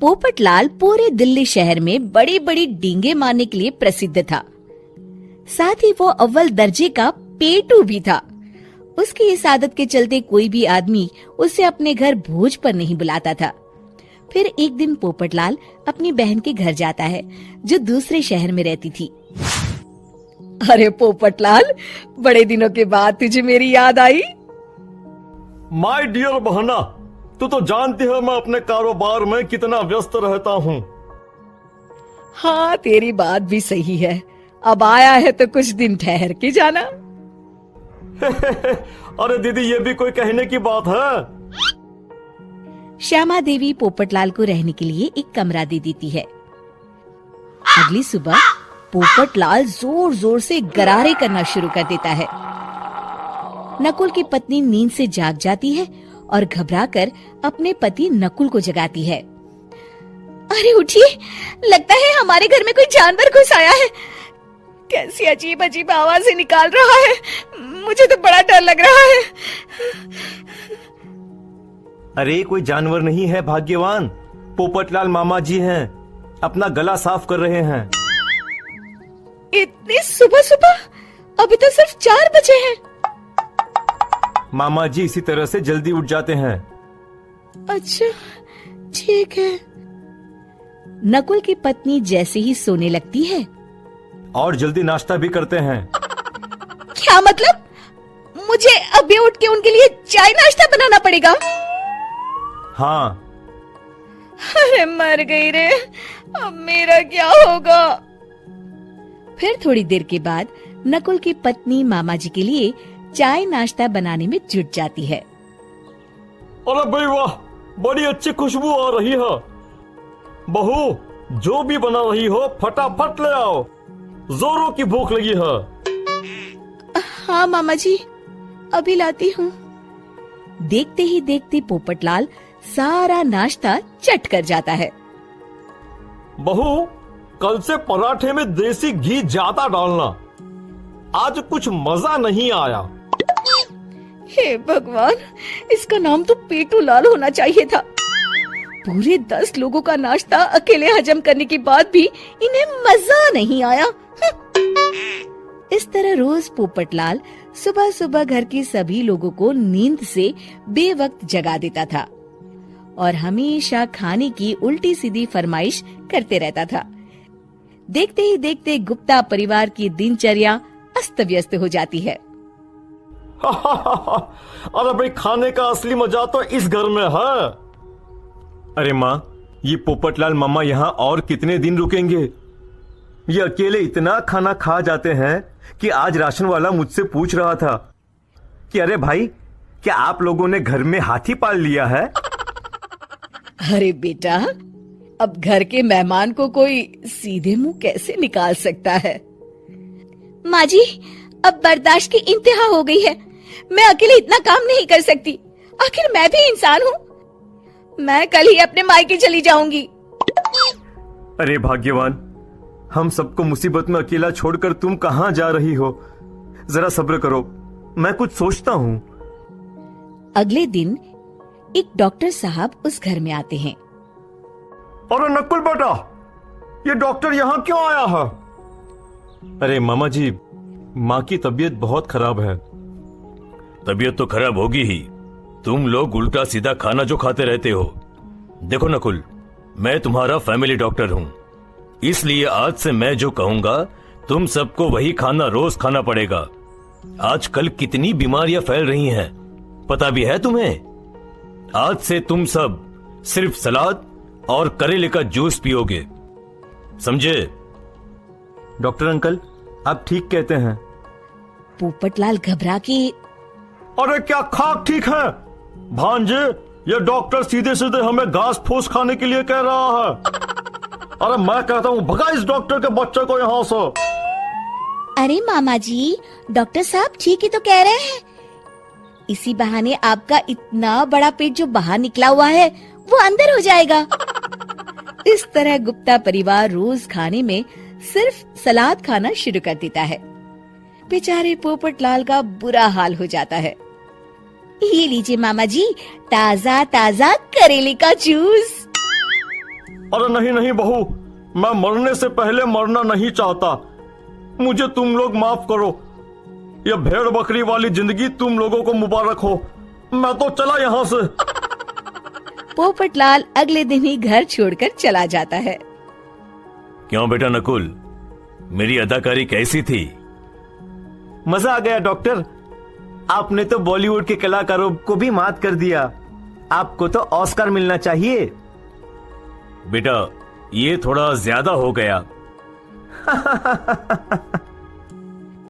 पोपटलाल पूरे दिल्ली शहर में बड़ी बड़ी डींगे मारने के लिए प्रसिद्ध था। साथ ही वो अव्वल दर्जे का पेटू भी था। उसकी इस आदत के चलते कोई भी आदमी उसे अपने घर भोज पर नहीं बुलाता था। फिर एक दिन पोपटलाल अपनी बहन के घर जाता है जो दूसरे शहर में रहती थी। अरे पोपटलाल, बड़े दिनों के बाद तुझे मेरी याद आई। माय डियर बहना, तू तो जानती है मैं अपने कारोबार में कितना व्यस्त रहता हूँ। हाँ, तेरी बात भी सही है। अब आया है तो कुछ दिन ठहर के जाना। अरे दीदी, ये भी कोई कहने की बात है। श्यामा देवी पोपटलाल को रहने के लिए एक कमरा दे देती है। अगली सुबह पोपटलाल जोर जोर से गरारे करना शुरू कर देता है। नकुल की पत्नी नींद से जाग जाती है और घबराकर अपने पति नकुल को जगाती है। अरे उठिए, लगता है हमारे घर में कोई जानवर घुस आया है। कैसी अजीब अजीब आवाजें निकाल रहा है, मुझे तो बड़ा डर लग रहा है। अरे कोई जानवर नहीं है भाग्यवान, पोपटलाल मामा जी हैं, अपना गला साफ कर रहे हैं। इतनी सुबह सुबह? अभी तो सिर्फ 4 बजे हैं। मामा जी इसी तरह से जल्दी उठ जाते हैं। अच्छा, ठीक है। नकुल की पत्नी जैसे ही सोने लगती है और जल्दी नाश्ता भी करते हैं। क्या मतलब? मुझे अभी उठ के उनके लिए चाय नाश्ता बनाना पड़ेगा? हाँ। अरे मर गई रे, अब मेरा क्या होगा? फिर थोड़ी देर के बाद नकुल की पत्नी मामा जी के लिए चाय नाश्ता बनाने में जुट जाती है। अरे भाई वाह, बड़ी अच्छी खुशबू आ रही है। बहू, जो भी बना रही हो फटाफट ले आओ, जोरों की भूख लगी है। हाँ मामा जी, अभी लाती हूँ। देखते ही देखते पोपटलाल सारा नाश्ता चट कर जाता है। बहू, कल से पराठे में देसी घी ज्यादा डालना, आज कुछ मजा नहीं आया। हे भगवान, इसका नाम तो पेटू लाल होना चाहिए था। पूरे 10 लोगों का नाश्ता अकेले हजम करने के बाद भी इन्हें मजा नहीं आया। इस तरह रोज पोपटलाल सुबह सुबह घर के सभी लोगों को नींद से बेवक्त जगा देता था और हमेशा खाने की उल्टी सीधी फरमाइश करते रहता था। देखते ही देखते गुप्ता परिवार की दिनचर्या अस्त व्यस्त हो जाती है। अरे भाई, खाने का असली मजा तो इस घर में है। अरे माँ, ये पोपटलाल मामा यहाँ और कितने दिन रुकेंगे? ये अकेले इतना खाना खा जाते हैं कि आज राशन वाला मुझसे पूछ रहा था कि अरे भाई, क्या आप लोगों ने घर में हाथी पाल लिया है? अरे बेटा, अब घर के मेहमान को कोई सीधे मुंह कैसे निकाल सकता है? माँ जी, अब बर्दाश्त की इंतहा हो गई है। मैं अकेले इतना काम नहीं कर सकती। आखिर मैं भी इंसान हूँ। मैं कल ही अपने मायके चली जाऊंगी। अरे भाग्यवान, हम सबको मुसीबत में अकेला छोड़कर तुम कहाँ जा रही हो? जरा सब्र करो, मैं कुछ सोचता हूँ। अगले दिन एक डॉक्टर साहब उस घर में आते हैं। अरे नकुल बेटा, ये डॉक्टर यहाँ क्यों आया है? अरे मामा जी, माँ की तबीयत बहुत खराब है। तबीयत तो खराब होगी ही, तुम लोग उल्टा सीधा खाना जो खाते रहते हो। देखो नकुल, मैं तुम्हारा फैमिली डॉक्टर हूँ, इसलिए आज से मैं जो कहूंगा तुम सबको वही खाना रोज खाना पड़ेगा। आजकल कितनी बीमारियां फैल रही हैं, पता भी है तुम्हें? आज से तुम सब सिर्फ सलाद और करेले का जूस पियोगे, समझे? डॉक्टर अंकल, आप ठीक कहते हैं। पोपटलाल घबरा के, अरे क्या खाक ठीक है भांजे? ये डॉक्टर सीधे सीधे हमें घास फूस खाने के लिए कह रहा है। अरे मैं कहता हूँ भगा इस डॉक्टर के बच्चे को यहाँ से। अरे मामा जी, डॉक्टर साहब ठीक ही तो कह रहे हैं। इसी बहाने आपका इतना बड़ा पेट जो बाहर निकला हुआ है वो अंदर हो जाएगा। इस तरह गुप्ता परिवार रोज खाने में सिर्फ सलाद खाना शुरू कर देता है। बेचारे पोपटलाल का बुरा हाल हो जाता है। ये लीजिए मामा जी, ताजा ताजा करेले का जूस। अरे नहीं नहीं बहू, मैं मरने से पहले मरना नहीं चाहता। मुझे तुम लोग माफ करो। यह भेड़ बकरी वाली जिंदगी तुम लोगों को मुबारक हो। मैं तो चला यहाँ से। पोपटलाल अगले दिन ही घर छोड़कर चला जाता है। क्यों बेटा नकुल, मेरी अदाकारी कैसी थी? मजा आ गया डॉक्टर। आपने तो बॉलीवुड के कलाकारों को भी मात कर दिया। आपको तो ऑस्कर मिलना चाहिए। बेटा ये थोड़ा ज्यादा हो गया।